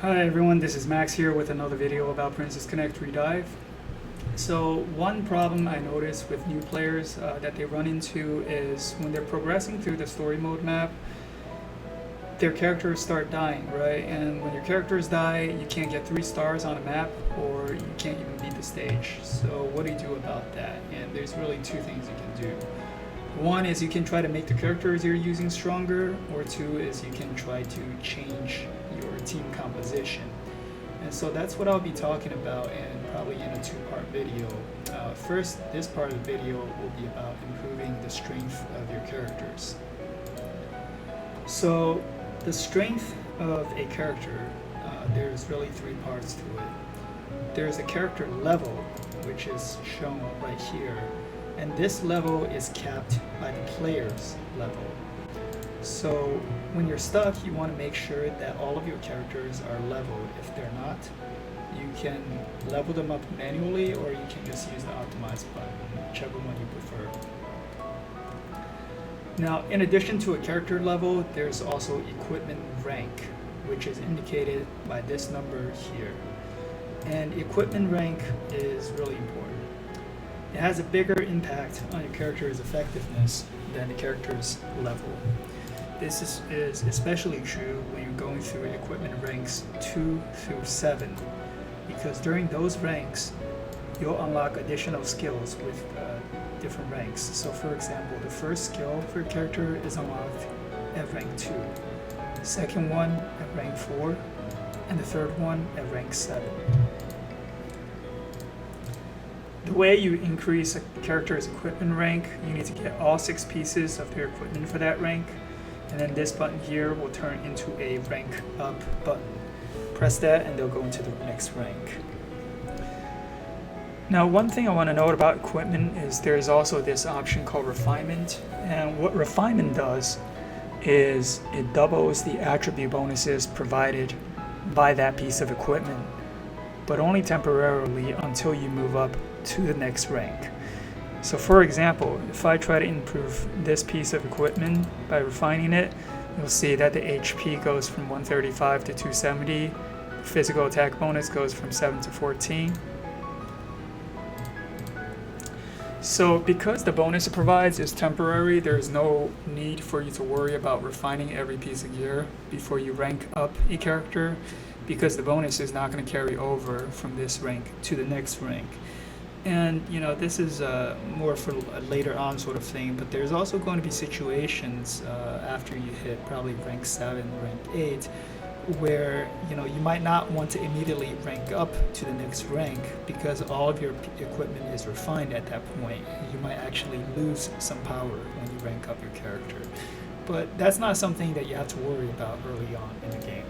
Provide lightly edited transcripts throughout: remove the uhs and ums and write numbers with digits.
Hi everyone, this is Max here with another video about Princess Connect Redive. So one problem I noticed with new players that they run into is when they're progressing through the story mode map, their characters start dying, right? And when your characters die, you can't get 3 stars on a map or you can't even beat the stage. So what do you do about that? And there's really 2 things you can do. One is you can try to make the characters you're using stronger, or 2 is you can try to change your team composition. And so that's what I'll be talking about, and probably in a 2-part video. First, this part of the video will be about improving the strength of your characters. So the strength of a character, there's really 3 parts to it. There's a character level, which is shown right here, and this level is capped by the player's level. So when you're stuck, you want to make sure that all of your characters are leveled. If they're not, you can level them up manually, or you can just use the optimize button, whichever one you prefer. Now, in addition to a character level, there's also equipment rank, which is indicated by this number here. And equipment rank is really important. It has a bigger impact on your character's effectiveness than the character's level. This is especially true when you're going through equipment ranks 2 through 7, because during those ranks, you'll unlock additional skills with different ranks. So for example, the first skill for your character is unlocked at rank 2, the second one at rank 4, and the third one at rank 7. The way you increase a character's equipment rank, you need to get all 6 pieces of their equipment for that rank, and then this button here will turn into a rank up button. Press that and they'll go into the next rank. Now, one thing I want to note about equipment is there's also this option called refinement, and what refinement does is it doubles the attribute bonuses provided by that piece of equipment, but only temporarily until you move up to the next rank. So for example, if I try to improve this piece of equipment by refining it, you'll see that the HP goes from 135 to 270, the physical attack bonus goes from 7 to 14. So because the bonus it provides is temporary, there's no need for you to worry about refining every piece of gear before you rank up a character, because the bonus is not going to carry over from this rank to the next rank. And this is more for a later on sort of thing, but there's also going to be situations after you hit probably rank 7, rank 8, where you might not want to immediately rank up to the next rank because all of your equipment is refined at that point. You might actually lose some power when you rank up your character. But that's not something that you have to worry about early on in the game.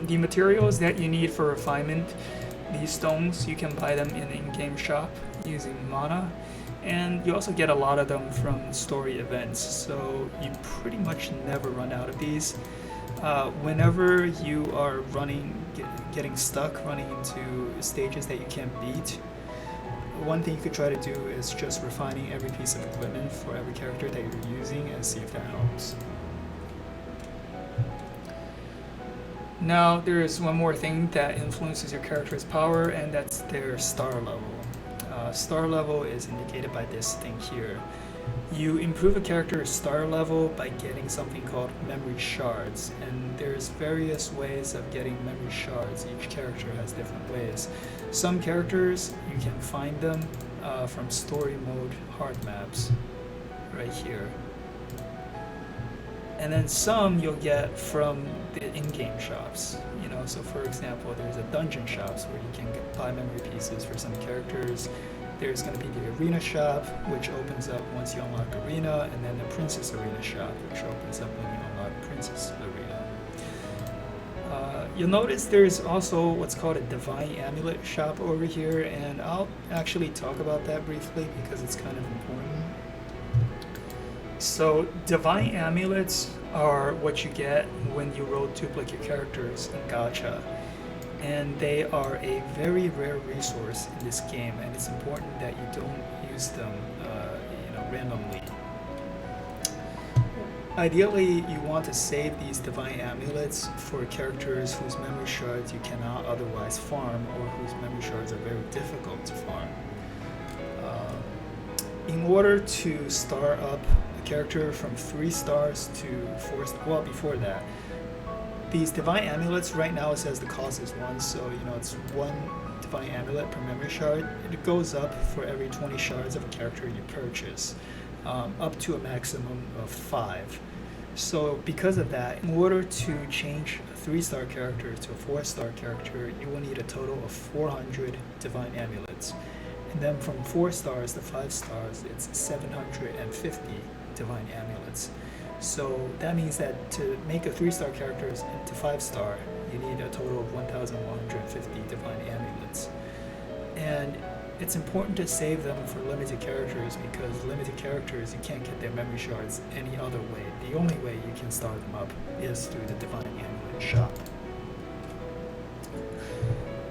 The materials that you need for refinement, these stones, you can buy them in the in-game shop using mana, and you also get a lot of them from story events, so you pretty much never run out of these. Whenever you are getting stuck, running into stages that you can't beat, one thing you could try to do is just refining every piece of equipment for every character that you're using and see if that helps. Now, there is one more thing that influences your character's power, and that's their star level. Star level is indicated by this thing here. You improve a character's star level by getting something called memory shards, and there's various ways of getting memory shards. Each character has different ways. Some characters, you can find them from story mode hard maps, right here. And then some you'll get from the in-game shops. So for example, there's a dungeon shops where you can buy memory pieces for some characters. There's going to be the arena shop, which opens up once you unlock arena, and then the princess arena shop, which opens up when you unlock princess arena. You'll notice there's also what's called a divine amulet shop over here, and I'll actually talk about that briefly because it's kind of important. So divine amulets are what you get when you roll duplicate characters in Gacha, and they are a very rare resource in this game, and it's important that you don't use them randomly. Ideally, you want to save these divine amulets for characters whose memory shards you cannot otherwise farm or whose memory shards are very difficult to farm. In order to start up a character from 3 stars to 4 well, before that, these divine amulets, right now it says the cost is 1, so it's 1 divine amulet per memory shard. It goes up for every 20 shards of a character you purchase, up to a maximum of 5. So because of that, in order to change a 3-star character to a 4-star character, you will need a total of 400 divine amulets. And then from 4 stars to 5 stars, it's 750 divine amulets. So that means that to make a 3-star character into 5-star, you need a total of 1,150 divine amulets. And it's important to save them for limited characters, because limited characters, you can't get their memory shards any other way. The only way you can start them up is through the divine amulet shop.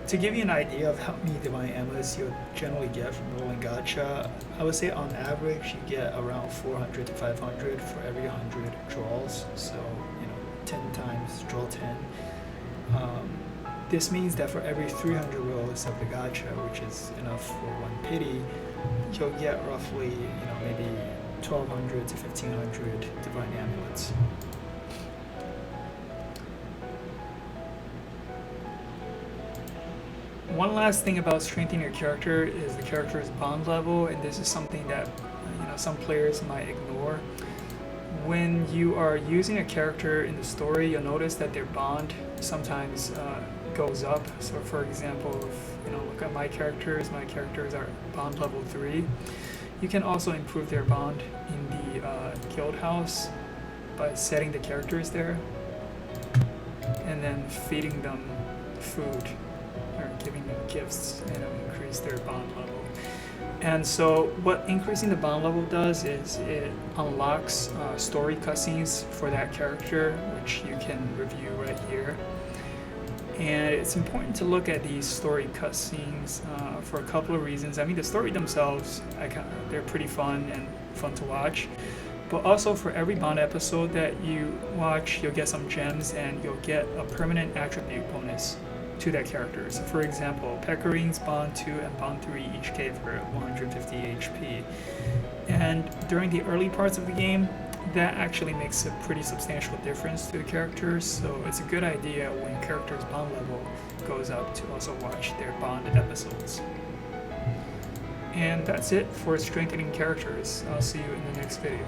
To give you an idea of how many divine amulets you'll generally get from rolling gacha, I would say on average you get around 400 to 500 for every 100 draws. So 10 times draw 10. This means that for every 300 rolls of the gacha, which is enough for 1 pity, you'll get roughly maybe 1,200 to 1,500 divine amulets. One last thing about strengthening your character is the character's bond level, and this is something that some players might ignore. When you are using a character in the story, you'll notice that their bond sometimes goes up. So for example, if look at my characters are bond level 3. You can also improve their bond in the guild house by setting the characters there and then feeding them food or giving them gifts, increase their bond level. And so what increasing the bond level does is it unlocks story cutscenes for that character, which you can review right here. And it's important to look at these story cutscenes for a couple of reasons. I mean, the story themselves, they're pretty fun and fun to watch. But also for every bond episode that you watch, you'll get some gems and you'll get a permanent attribute bonus to that character. So for example, Pekkarin's Bond 2 and Bond 3 each gave her 150 HP. And during the early parts of the game, that actually makes a pretty substantial difference to the characters. So it's a good idea when characters' bond level goes up to also watch their bond episodes. And that's it for strengthening characters. I'll see you in the next video.